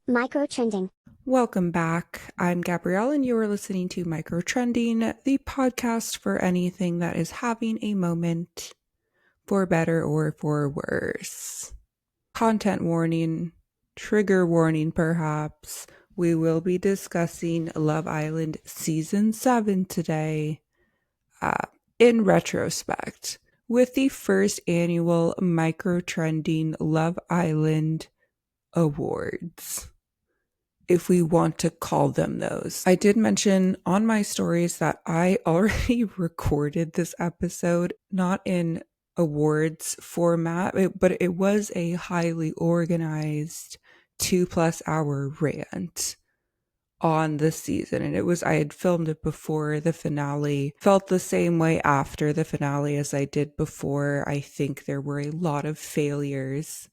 Microtrending. Welcome back. I'm Gabrielle, and you are listening to Microtrending, the podcast for anything that is having a moment, for better or for worse. Content warning, trigger warning perhaps. We will be discussing Love Island Season 7 today, in retrospect, with the first annual Microtrending Love Island Awards, if we want to call them those. I did mention on my stories that I already recorded this episode, not in awards format, but it was a highly organized 2+ hour rant on the season. And I had filmed it before the finale, felt the same way after the finale as I did before. I think there were a lot of failures,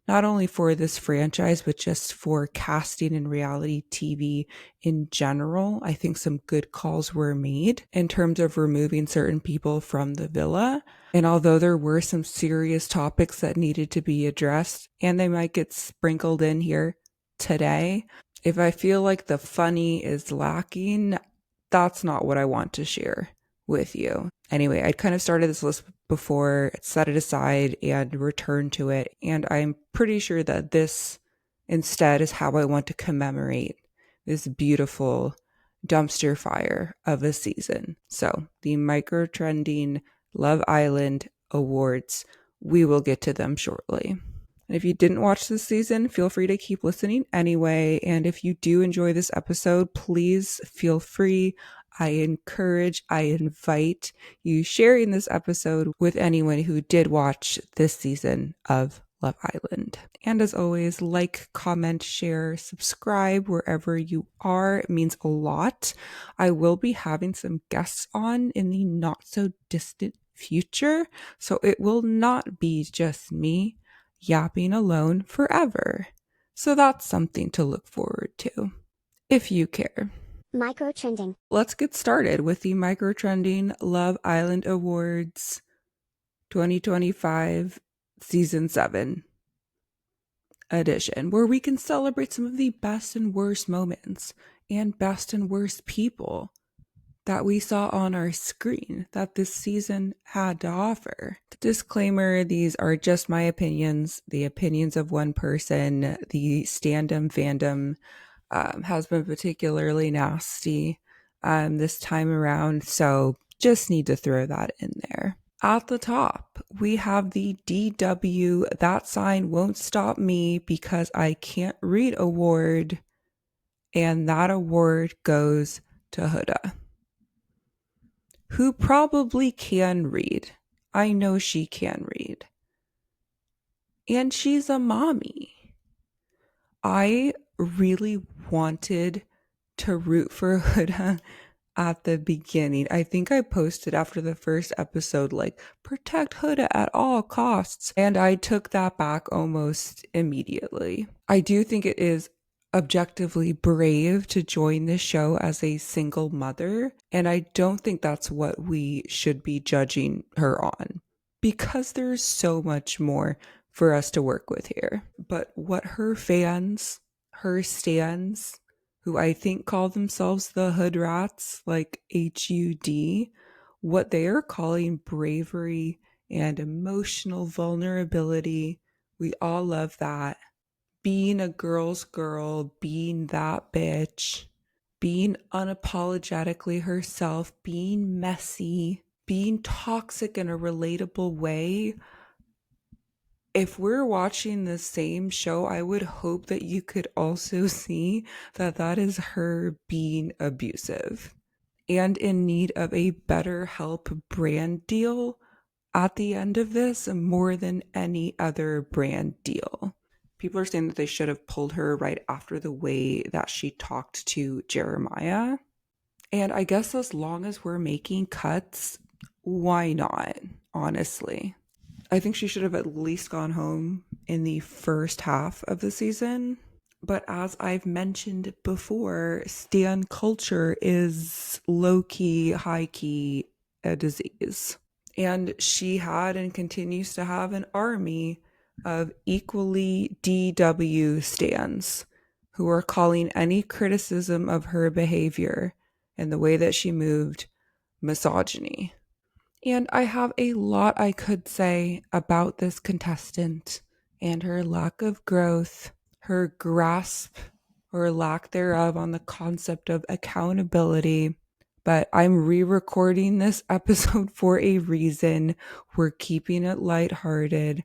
not only for this franchise, but just for casting and reality TV in general. I think some good calls were made in terms of removing certain people from the villa. And although there were some serious topics that needed to be addressed, and they might get sprinkled in here today, if I feel like the funny is lacking, that's not what I want to share with you. Anyway, I'd kind of started this list before, set it aside, and returned to it. And I'm pretty sure that this instead is how I want to commemorate this beautiful dumpster fire of a season. So the Microtrending Love Island Awards, we will get to them shortly. And if you didn't watch this season, feel free to keep listening anyway. And if you do enjoy this episode, please feel free. I encourage, I invite you sharing this episode with anyone who did watch this season of Love Island. And as always, like, comment, share, subscribe wherever you are. It means a lot. I will be having some guests on in the not so distant future, so it will not be just me yapping alone forever. So that's something to look forward to, if you care. Microtrending. Let's get started with the Microtrending Love Island Awards 2025 Season 7 edition, where we can celebrate some of the best and worst moments and best and worst people that we saw on our screen that this season had to offer. Disclaimer, these are just my opinions, the opinions of one person. The standum fandom has been particularly nasty this time around, so just need to throw that in there. At the top, we have the DW That Sign Won't Stop Me Because I Can't Read award, and that award goes to Huda, who probably can read. I know she can read. And she's a mommy. I really wanted to root for Huda at the beginning. I think I posted after the first episode, like, protect Huda at all costs. And I took that back almost immediately. I do think it is objectively brave to join this show as a single mother, and I don't think that's what we should be judging her on, because there's so much more for us to work with here. But what her fans, her stans, who I think call themselves the Hood Rats, like HUD, what they are calling bravery and emotional vulnerability, we all love that. Being a girl's girl, being that bitch, being unapologetically herself, being messy, being toxic in a relatable way. If we're watching the same show, I would hope that you could also see that that is her being abusive and in need of a BetterHelp brand deal at the end of this, more than any other brand deal. People are saying that they should have pulled her right after the way that she talked to Jeremiah. And I guess as long as we're making cuts, why not, honestly? I think she should have at least gone home in the first half of the season. But as I've mentioned before, stan culture is low-key, high-key a disease. And she had and continues to have an army of equally DW stans who are calling any criticism of her behavior and the way that she moved misogyny. And I have a lot I could say about this contestant and her lack of growth, her grasp or lack thereof on the concept of accountability. But I'm re-recording this episode for a reason. We're keeping it lighthearted.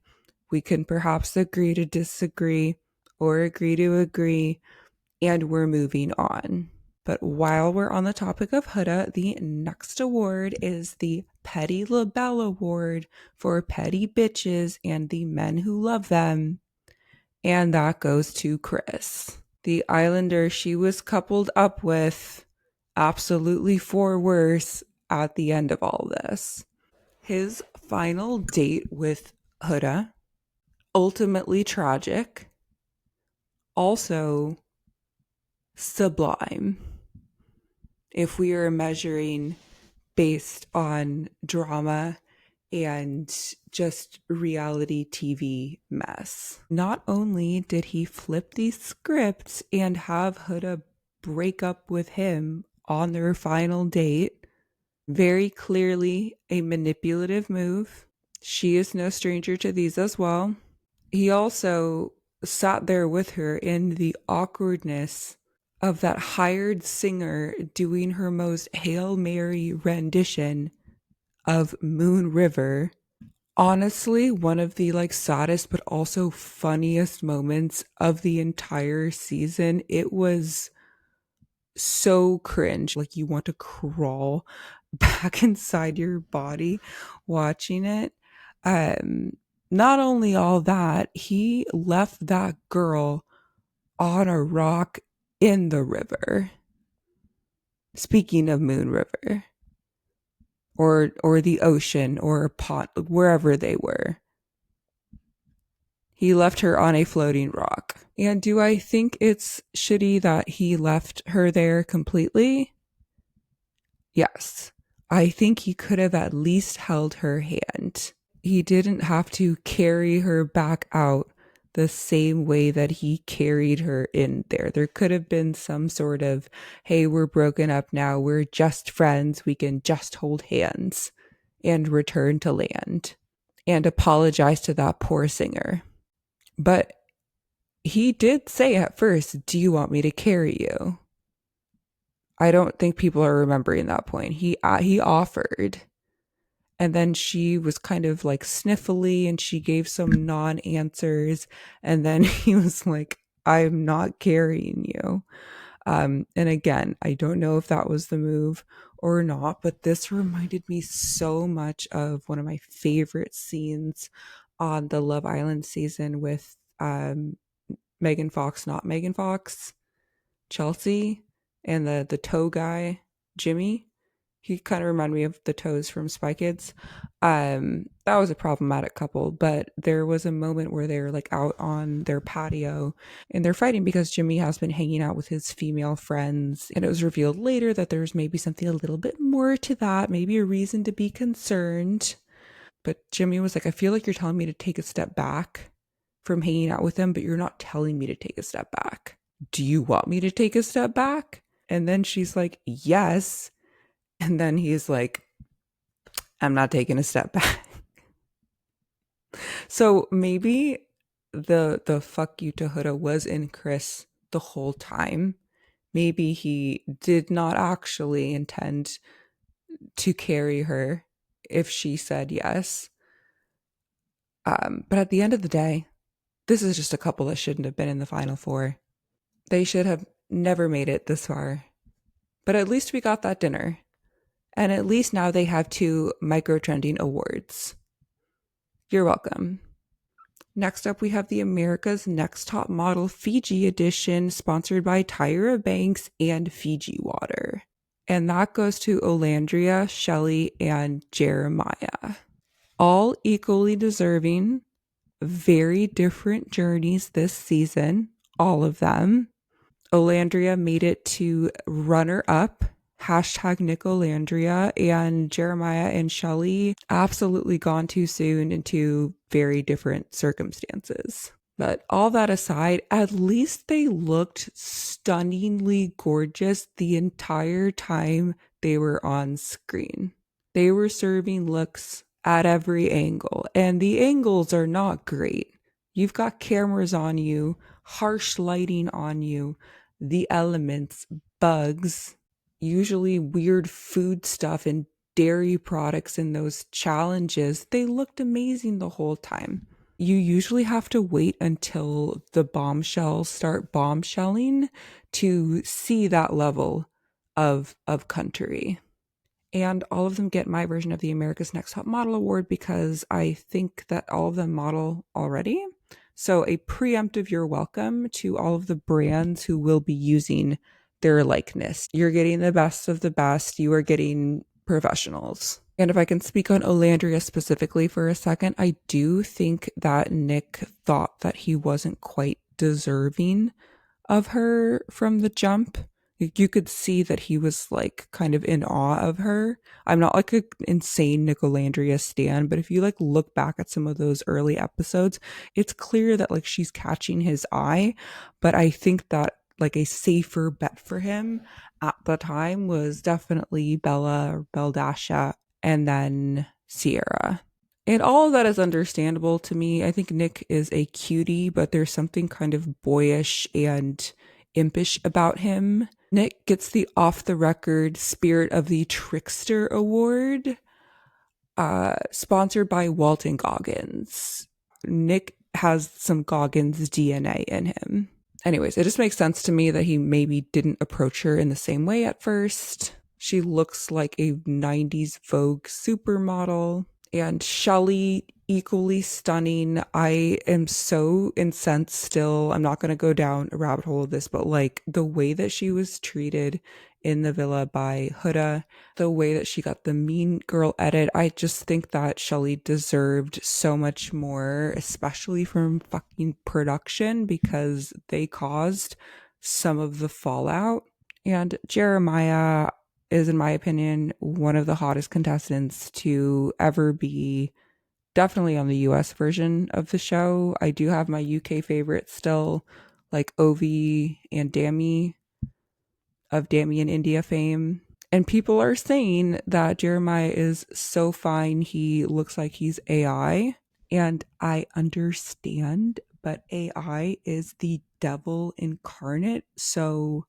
We can perhaps agree to disagree or agree to agree, and we're moving on. But while we're on the topic of Huda, the next award is the Petty LaBelle Award for petty bitches and the men who love them. And that goes to Chris, the Islander she was coupled up with, absolutely for worse at the end of all this. His final date with Huda, ultimately tragic, also sublime. If we are measuring based on drama and just reality TV mess. Not only did he flip these scripts and have Huda break up with him on their final date, very clearly a manipulative move. She is no stranger to these as well. He also sat there with her in the awkwardness of that hired singer doing her most Hail Mary rendition of Moon River. Honestly, one of the saddest but also funniest moments of the entire season. It was so cringe. You want to crawl back inside your body watching it. Not only all that, he left that girl on a rock in the river. Speaking of Moon River. Or the ocean or a pond, wherever they were. He left her on a floating rock. And do I think it's shitty that he left her there completely? Yes. I think he could have at least held her hand. He didn't have to carry her back out the same way that he carried her in there. There could have been some sort of, hey, we're broken up now, we're just friends, we can just hold hands and return to land and apologize to that poor singer. But he did say at first, do you want me to carry you? I don't think people are remembering that point. He offered. And then she was kind of sniffly and she gave some non-answers. And then he was like, I'm not carrying you. And again, I don't know if that was the move or not, but this reminded me so much of one of my favorite scenes on the Love Island season with Megan Fox, not Megan Fox, Chelsea, and the toe guy, Jimmy. He kind of reminded me of the toes from Spy Kids. That was a problematic couple, but there was a moment where they're out on their patio and they're fighting because Jimmy has been hanging out with his female friends. And it was revealed later that there's maybe something a little bit more to that, maybe a reason to be concerned. But Jimmy was like, I feel like you're telling me to take a step back from hanging out with them, but you're not telling me to take a step back. Do you want me to take a step back? And then she's like, yes. And then he's like, I'm not taking a step back. So maybe the fuck you to Huda was in Chris the whole time. Maybe he did not actually intend to carry her if she said yes. But at the end of the day, this is just a couple that shouldn't have been in the Final Four. They should have never made it this far. But at least we got that dinner. And at least now they have 2 Microtrending awards. You're welcome. Next up, we have the America's Next Top Model Fiji edition, sponsored by Tyra Banks and Fiji Water. And that goes to Olandria, Shelley, and Jeremiah. All equally deserving, very different journeys this season, all of them. Olandria made it to runner-up Hashtag Nicolandria, and Jeremiah and Shelley absolutely gone too soon into very different circumstances. But all that aside, at least they looked stunningly gorgeous the entire time they were on screen. They were serving looks at every angle, and the angles are not great. You've got cameras on you, harsh lighting on you, the elements, bugs, usually weird food stuff and dairy products in those challenges. They looked amazing the whole time. You usually have to wait until the bombshells start bombshelling to see that level of country. And all of them get my version of the America's Next Top Model Award because I think that all of them model already. So a preemptive you're welcome to all of the brands who will be using their likeness. You're getting the best of the best. You are getting professionals. And if I can speak on Olandria specifically for a second, I do think that Nick thought that he wasn't quite deserving of her from the jump. You could see that he was like kind of in awe of her. I'm not like an insane Nicolandria stan, but if you like look back at some of those early episodes, it's clear that like she's catching his eye. But I think that like a safer bet for him at the time was definitely Bella or Beldasha and then Sierra. And all of that is understandable to me. I think Nick is a cutie, but there's something kind of boyish and impish about him. Nick gets the off the record Spirit of the Trickster Award, sponsored by Walton Goggins. Nick has some Goggins DNA in him. Anyways, it just makes sense to me that he maybe didn't approach her in the same way at first. She looks like a 90s Vogue supermodel. And Shelley, equally stunning. I am so incensed still. I'm not going to go down a rabbit hole of this, but like the way that she was treated in the villa by Huda, the way that she got the mean girl edit, I just think that Shelley deserved so much more, especially from fucking production, because they caused some of the fallout. And Jeremiah is, in my opinion, one of the hottest contestants to ever be definitely on the US version of the show. I do have my UK favorites still, like Ovi and Dami of Dami and India fame. And people are saying that Jeremiah is so fine, he looks like he's AI. And I understand, but AI is the devil incarnate. So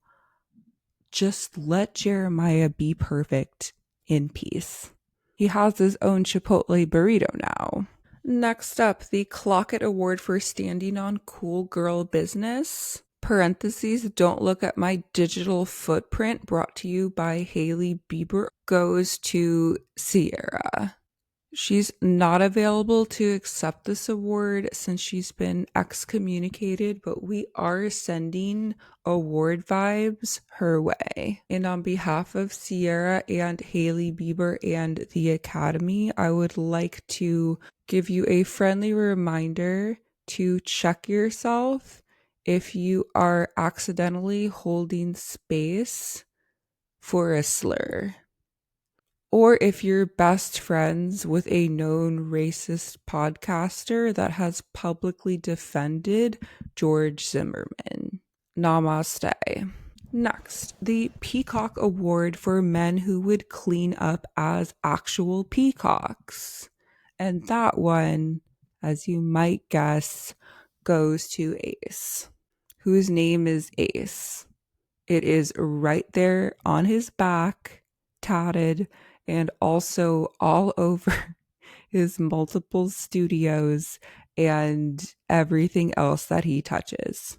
just let Jeremiah be perfect in peace. He has his own Chipotle burrito now. Next up, the Clockett Award for standing on cool girl business. Parentheses, don't look at my digital footprint, brought to you by Hailey Bieber, goes to Sierra. She's not available to accept this award since she's been excommunicated, but we are sending award vibes her way. And on behalf of Sierra and Hailey Bieber and the Academy, I would like to give you a friendly reminder to check yourself if you are accidentally holding space for a slur. Or if you're best friends with a known racist podcaster that has publicly defended George Zimmerman. Namaste. Next, the Peacock Award for men who would clean up as actual peacocks. And that one, as you might guess, goes to Ace, whose name is Ace. It is right there on his back, tatted, and also all over his multiple studios and everything else that he touches,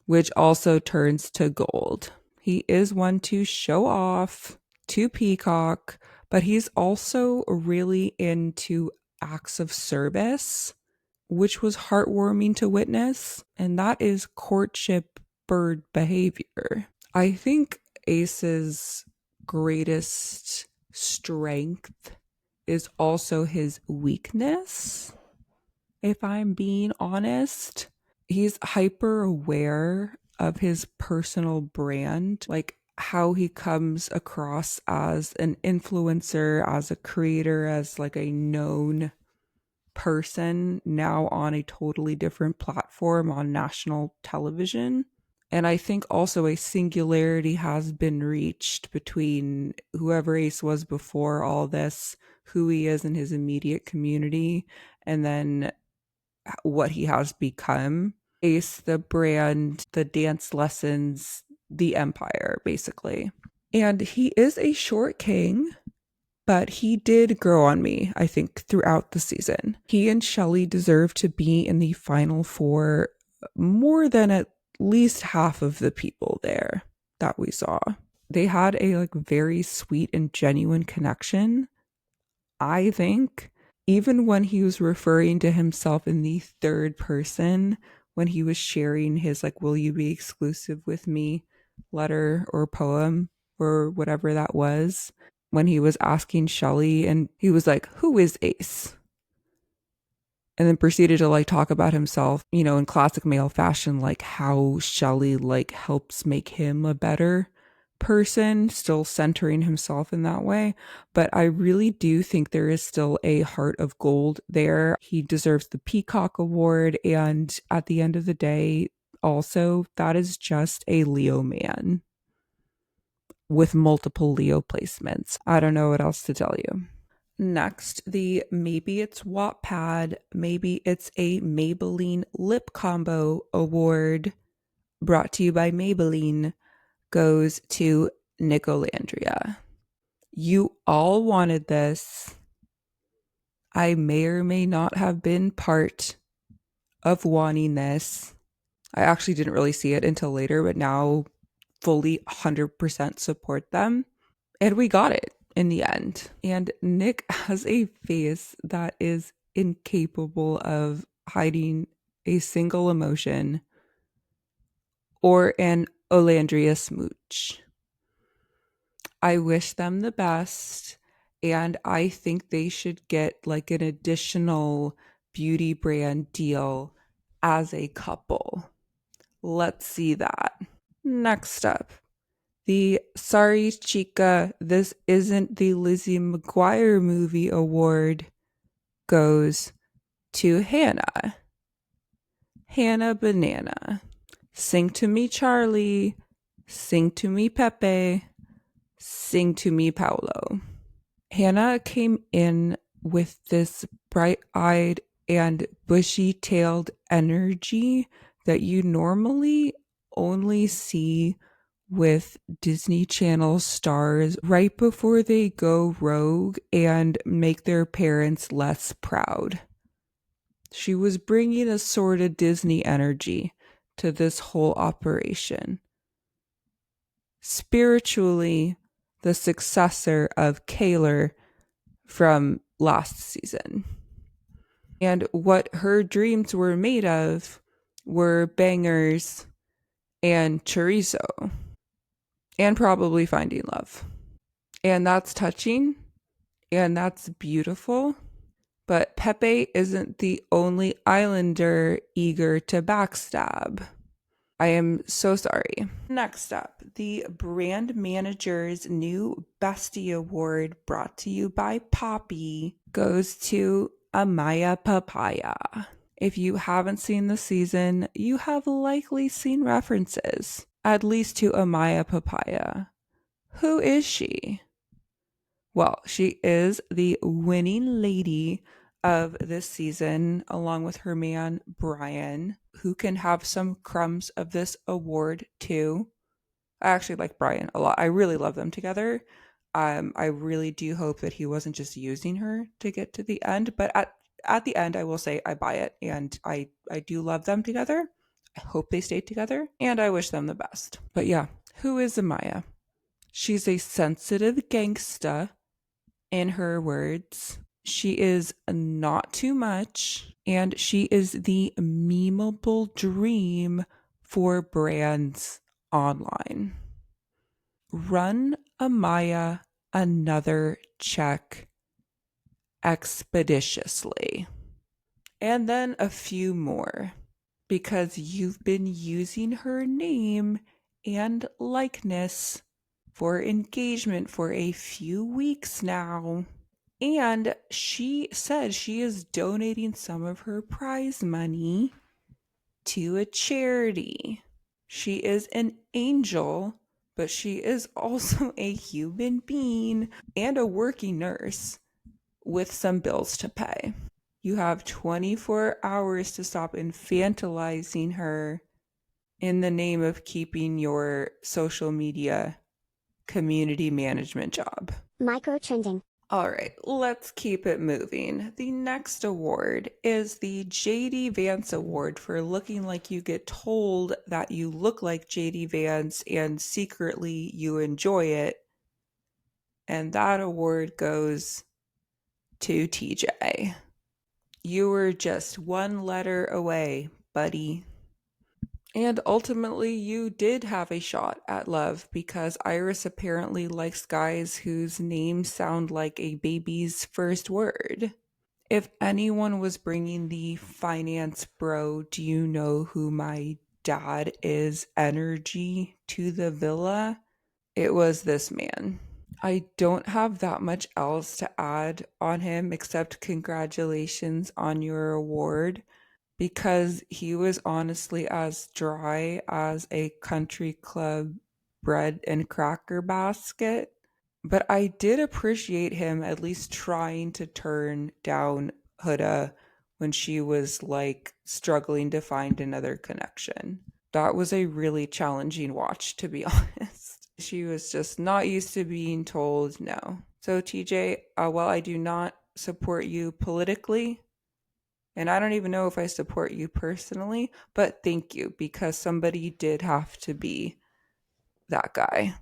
which also turns to gold. He is one to show off, to peacock, but he's also really into acts of service, which was heartwarming to witness, and that is courtship bird behavior. I think Ace's greatest strength is also his weakness, if I'm being honest. He's hyper aware of his personal brand. Like, how he comes across as an influencer, as a creator, as like a known person now on a totally different platform on national television. And I think also a singularity has been reached between whoever Ace was before all this, who he is in his immediate community, and then what he has become. Ace, the brand, the dance lessons, the empire, basically. And he is a short king, but he did grow on me, I think, throughout the season. He and Shelley deserve to be in the final four more than at least half of the people there that we saw. They had a like very sweet and genuine connection, I think. Even when he was referring to himself in the third person, when he was sharing his like will you be exclusive with me letter or poem or whatever that was, when he was asking Shelley and he was like, who is Ace? And then proceeded to like talk about himself, you know, in classic male fashion, like how Shelley like helps make him a better person, still centering himself in that way. But I really do think there is still a heart of gold there. He deserves the Peacock Award. And at the end of the day, also, that is just a Leo man with multiple Leo placements. I don't know what else to tell you. Next, the Maybe It's Wattpad, Maybe It's a Maybelline Lip Combo Award, brought to you by Maybelline, goes to Nicolandria. You all wanted this. I may or may not have been part of wanting this. I actually didn't really see it until later, but now fully 100% support them. And we got it in the end. And Nick has a face that is incapable of hiding a single emotion or an Olandria smooch. I wish them the best, and I think they should get like an additional beauty brand deal as a couple. Let's see that. Next up, the Sorry Chica, This Isn't the Lizzie McGuire Movie Award goes to Hannah. Hannah Banana. Sing to me, Charlie. Sing to me, Pepe. Sing to me, Paolo. Hannah came in with this bright-eyed and bushy-tailed energy that you normally only see with Disney Channel stars right before they go rogue and make their parents less proud. She was bringing a sort of Disney energy to this whole operation. Spiritually, the successor of Kaylor from last season. And what her dreams were made of were bangers and chorizo. And probably finding love. And that's touching. And that's beautiful. But Pepe isn't the only islander eager to backstab. I am so sorry. Next up, the brand manager's new Bestie Award, brought to you by Poppy, goes to Amaya Papaya. If you haven't seen the season, you have likely seen references, at least to Amaya Papaya. Who is she? Well, she is the winning lady of this season, along with her man, Brian, who can have some crumbs of this award too. I actually like Brian a lot. I really love them together. I really do hope that he wasn't just using her to get to the end, but at the end, I will say I buy it, and I do love them together. I hope they stay together, and I wish them the best. But yeah, who is Amaya? She's a sensitive gangsta, in her words. She is not too much, and she is the memeable dream for brands online. Run Amaya another check expeditiously. And then a few more, because you've been using her name and likeness for engagement for a few weeks now. And she said she is donating some of her prize money to a charity. She is an angel, but she is also a human being and a working nurse with some bills to pay. You have 24 hours to stop infantilizing her in the name of keeping your social media community management job. Microtrending. All right, let's keep it moving. The next award is the JD Vance Award for looking like you get told that you look like JD Vance and secretly you enjoy it. And that award goes to TJ. You were just one letter away, buddy. And ultimately, you did have a shot at love because Iris apparently likes guys whose names sound like a baby's first word. If anyone was bringing the finance bro, do you know who my dad is energy to the villa? It was this man. I don't have that much else to add on him except congratulations on your award, because he was honestly as dry as a country club bread and cracker basket. But I did appreciate him at least trying to turn down Huda when she was like struggling to find another connection. That was a really challenging watch, to be honest. She was just not used to being told no. So, TJ, while I do not support you politically, and I don't even know if I support you personally, but thank you, because somebody did have to be that guy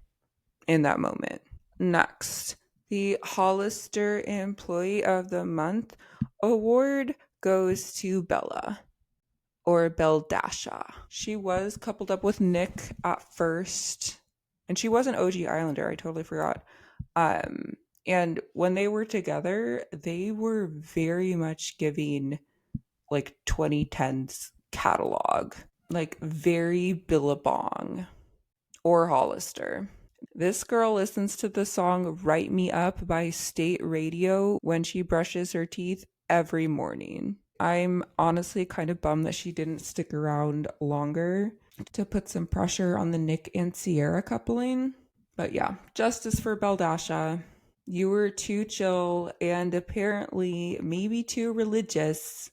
in that moment. Next, the Hollister Employee of the Month award goes to Bella, or Beldasha. She was coupled up with Nick at first, and she was an OG Islander. I totally forgot. And when they were together, they were very much giving like 2010s catalog, like very Billabong or Hollister. This girl listens to the song Write Me Up by State Radio when she brushes her teeth every morning. I'm honestly kind of bummed that she didn't stick around longer to put some pressure on the Nick and Sierra coupling. But yeah, justice for Beldasha. You were too chill and apparently maybe too religious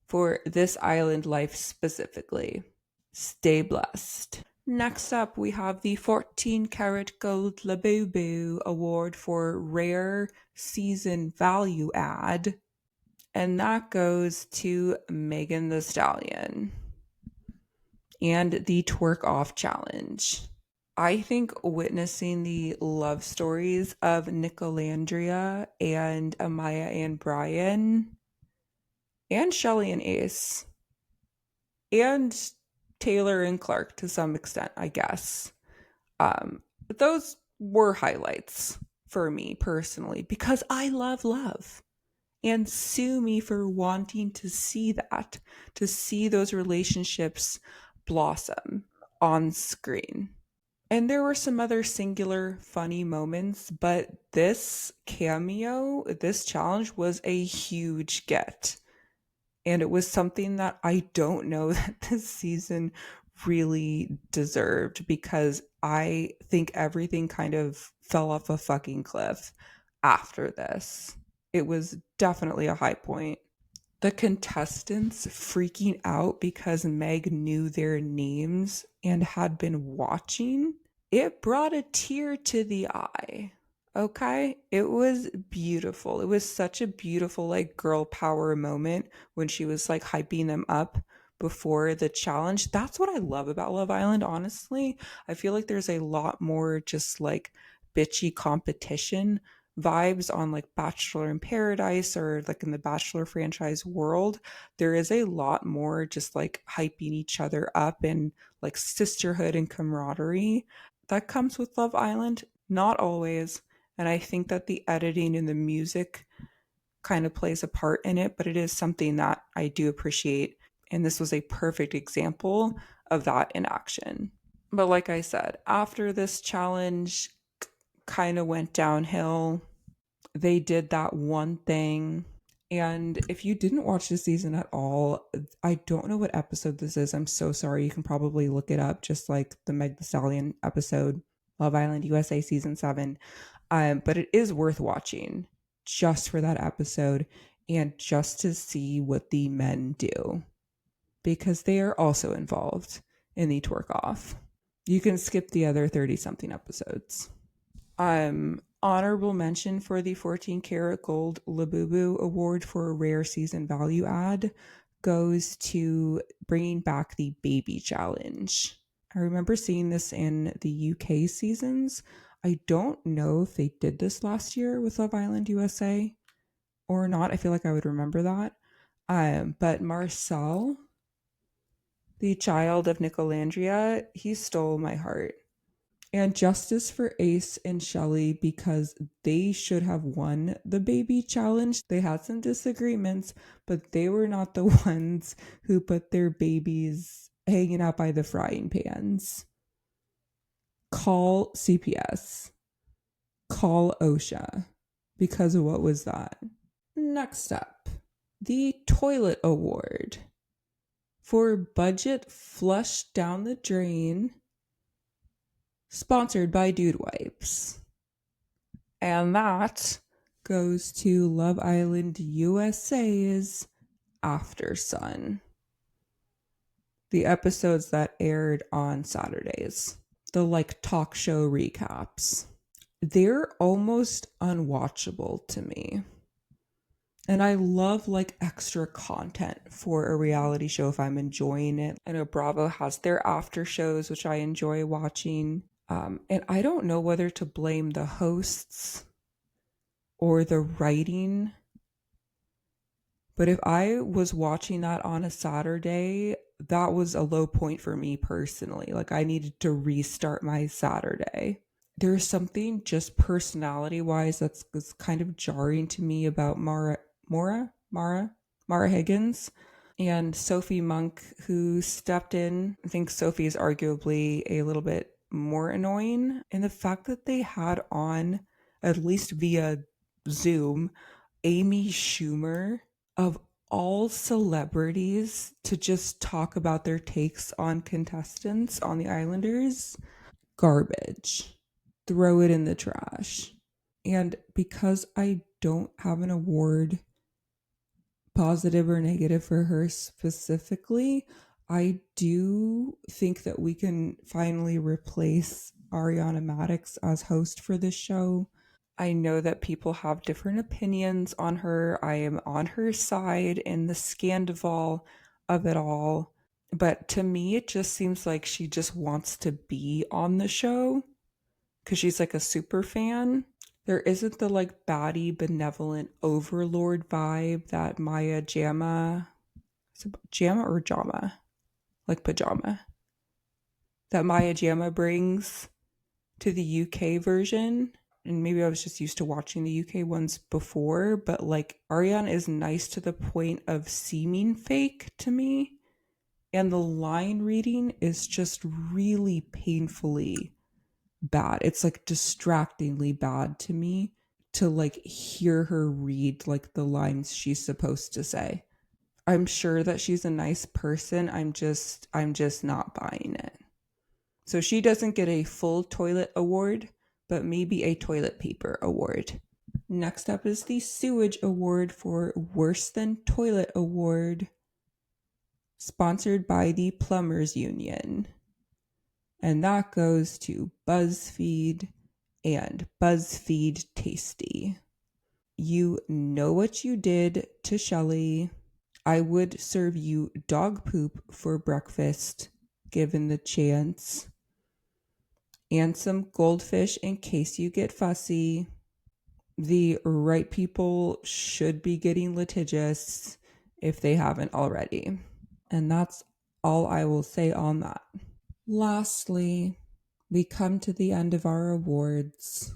for this island life specifically. Stay blessed. Next up, we have the 14 karat gold Labubu award for rare season value add. And that goes to Megan Thee Stallion and the twerk off challenge. I think witnessing the love stories of Nicolandria and Amaya and Brian and Shelly and Ace and Taylor and Clark to some extent, I guess. Those were highlights for me personally because I love love. And sue me for wanting to see that, to see those relationships blossom on screen. And there were some other singular funny moments, but this cameo, this challenge was a huge get. And it was something that I don't know that this season really deserved, because I think everything kind of fell off a fucking cliff after this. It was definitely a high point. The contestants freaking out because Meg knew their names and had been watching, it brought a tear to the eye. Okay, it was beautiful. It was such a beautiful like girl power moment when she was like hyping them up before the challenge. That's what I love about Love Island, honestly. I feel like there's a lot more just like bitchy competition vibes on like Bachelor in Paradise or like in the Bachelor franchise world. There is a lot more just like hyping each other up and like sisterhood and camaraderie that comes with Love Island. Not always. And I think that the editing and the music kind of plays a part in it, but it is something that I do appreciate. And this was a perfect example of that in action. But like I said, after this challenge kind of went downhill, they did that one thing. And if you didn't watch the season at all, I don't know what episode this is. I'm so sorry. You can probably look it up, just like the Meg Thee Stallion episode, Love Island USA season 7. But it is worth watching just for that episode and just to see what the men do, because they are also involved in the twerk off. You can skip the other 30 something episodes. Honorable mention for the 14 karat gold Labubu award for a rare season value add goes to bringing back the baby challenge. I remember seeing this in the UK seasons. I don't know if they did this last year with Love Island USA or not. I feel like I would remember that. But Marcel, the child of Nicolandria, he stole my heart. And justice for Ace and Shelly, because they should have won the baby challenge. They had some disagreements, but they were not the ones who put their babies hanging out by the frying pans. Call CPS. Call OSHA. Because of what was that? Next up, the Toilet Award for budget flush down the drain, sponsored by Dude Wipes. And that goes to Love Island USA's After Sun. The episodes that aired on Saturdays. The talk show recaps. They're almost unwatchable to me. And I love extra content for a reality show if I'm enjoying it. I know Bravo has their after shows, which I enjoy watching. And I don't know whether to blame the hosts or the writing. But if I was watching that on a Saturday, that was a low point for me personally. I needed to restart my Saturday. There's something just personality-wise that's kind of jarring to me about Mara Higgins and Sophie Monk, who stepped in. I think Sophie is arguably a little bit more annoying. And the fact that they had on, at least via Zoom, Amy Schumer, of all celebrities, to just talk about their takes on contestants on the Islanders, garbage. Throw it in the trash. And because I don't have an award, positive or negative, for her specifically, I do think that we can finally replace Ariana Madix as host for this show. I know that people have different opinions on her. I am on her side in the scandal of it all. But to me, it just seems like she just wants to be on the show because she's a super fan. There isn't the baddie, benevolent overlord vibe that Maya Jama, is it Jama or Jama? Pajama. That Maya Jama brings to the UK version. And maybe I was just used to watching the UK ones before, but Ariana is nice to the point of seeming fake to me. And the line reading is just really painfully bad. It's distractingly bad to me to hear her read the lines she's supposed to say. I'm sure that she's a nice person. I'm just not buying it. So she doesn't get a full toilet award, but maybe a toilet paper award. Next up is the Sewage Award for Worse Than Toilet Award, sponsored by the Plumbers Union. And that goes to BuzzFeed and BuzzFeed Tasty. You know what you did to Shelly. I would serve you dog poop for breakfast, given the chance. And some goldfish in case you get fussy. The right people should be getting litigious if they haven't already. And that's all I will say on that. Lastly, we come to the end of our awards.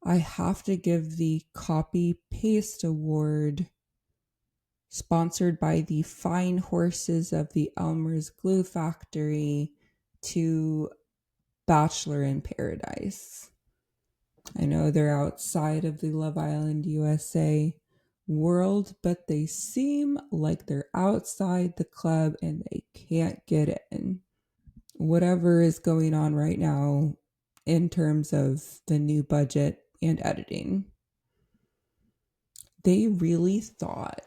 I have to give the Copy Paste Award, sponsored by the fine horses of the Elmer's Glue Factory, to Bachelor in Paradise. I know they're outside of the Love Island USA world, but they seem like they're outside the club and they can't get in. Whatever is going on right now in terms of the new budget and editing. They really thought,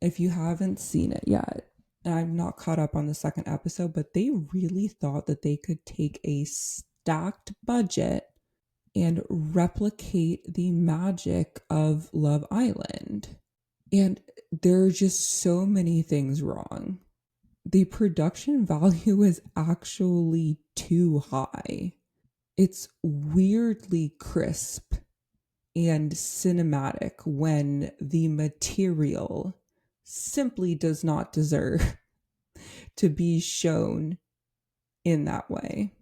if you haven't seen it yet, and I'm not caught up on the second episode, but they really thought that they could take a stacked budget and replicate the magic of Love Island. And there are just so many things wrong. The production value is actually too high. It's weirdly crisp and cinematic when the material simply does not deserve to be shown in that way.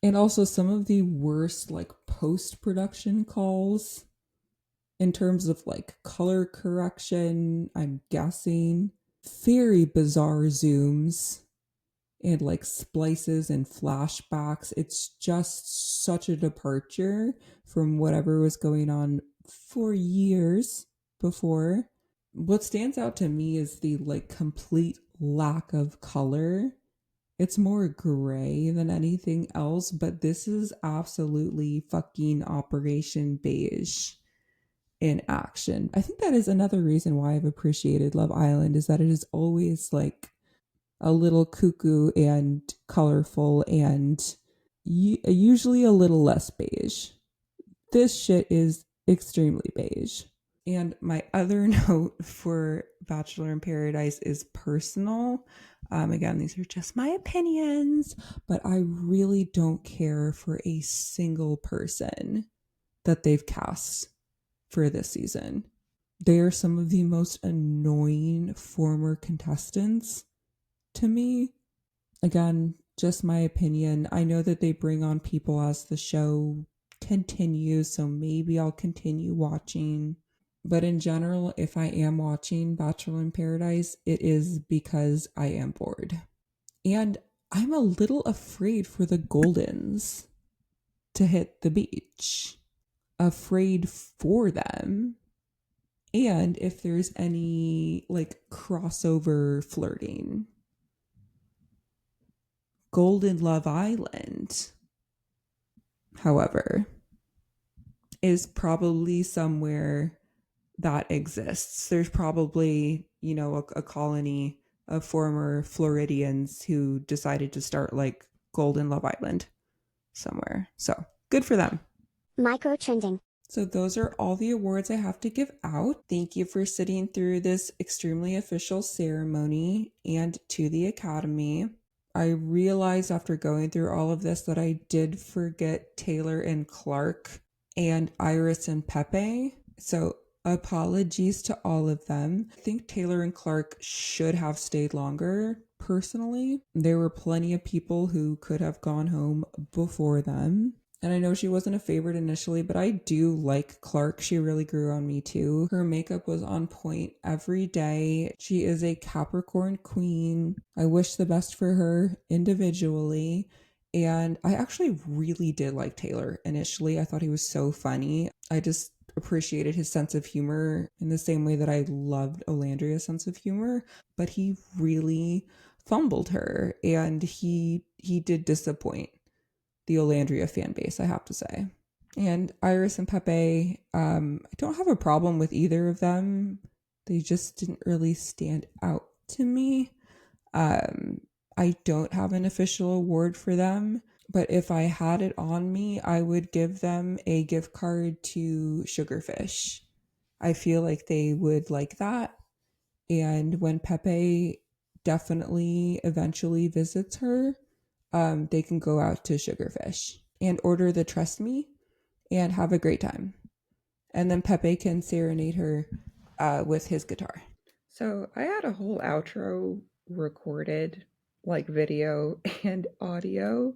And also some of the worst post-production calls in terms of color correction, I'm guessing. Very bizarre zooms and splices and flashbacks. It's just such a departure from whatever was going on for years before. What stands out to me is the complete lack of color. It's more gray than anything else, but this is absolutely fucking Operation Beige in action. I think that is another reason why I've appreciated Love Island, is that it is always a little cuckoo and colorful and usually a little less beige. This shit is extremely beige. And my other note for Bachelor in Paradise is personal. Again, these are just my opinions, but I really don't care for a single person that they've cast for this season. They are some of the most annoying former contestants to me. Again, just my opinion. I know that they bring on people as the show continues, so maybe I'll continue watching. But in general, if I am watching Bachelor in Paradise, it is because I am bored. And I'm a little afraid for the Goldens to hit the beach. Afraid for them. And if there's any crossover flirting. Golden Love Island, however, is probably somewhere that exists. There's probably, a colony of former Floridians who decided to start Golden Love Island somewhere. So good for them. Microtrending. So those are all the awards I have to give out. Thank you for sitting through this extremely official ceremony, and to the Academy. I realized after going through all of this that I did forget Taylor and Clark and Iris and Pepe. So apologies to all of them. I think Taylor and Clark should have stayed longer, personally. There were plenty of people who could have gone home before them. And I know she wasn't a favorite initially, but I do like Clark. She really grew on me too. Her makeup was on point every day. She is a Capricorn queen. I wish the best for her individually. And I actually really did like Taylor initially. I thought he was so funny. I just appreciated his sense of humor in the same way that I loved Olandria's sense of humor. But he really fumbled her, and he did disappoint the Olandria fan base, I have to say. And Iris and Pepe, I don't have a problem with either of them. They just didn't really stand out to me. I don't have an official award for them, but if I had it on me, I would give them a gift card to Sugarfish. I feel like they would like that. And when Pepe definitely eventually visits her, they can go out to Sugarfish and order the Trust Me and have a great time. And then Pepe can serenade her with his guitar. So I had a whole outro recorded, video and audio,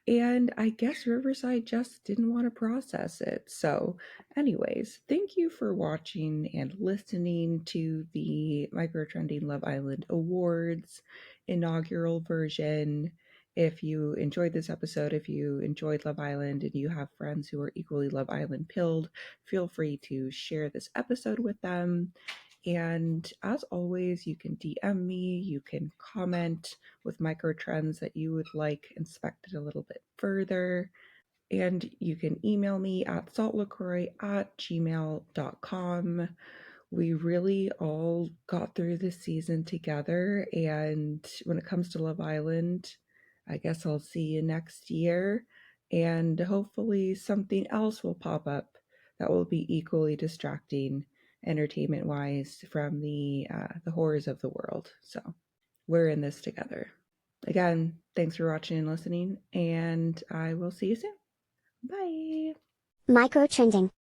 and I guess Riverside just didn't want to process it. So anyways, thank you for watching and listening to the Microtrending Love Island Awards inaugural version. If you enjoyed this episode, if you enjoyed Love Island and you have friends who are equally Love Island pilled, feel free to share this episode with them. And as always, you can DM me, you can comment with microtrends that you would like inspected a little bit further. And you can email me at saltlacroix@gmail.com. We really all got through this season together. And when it comes to Love Island, I guess I'll see you next year. And hopefully something else will pop up that will be equally distracting entertainment wise from the horrors of the world. So we're in this together. Again, thanks for watching and listening, and I will see you soon. Bye. Microtrending.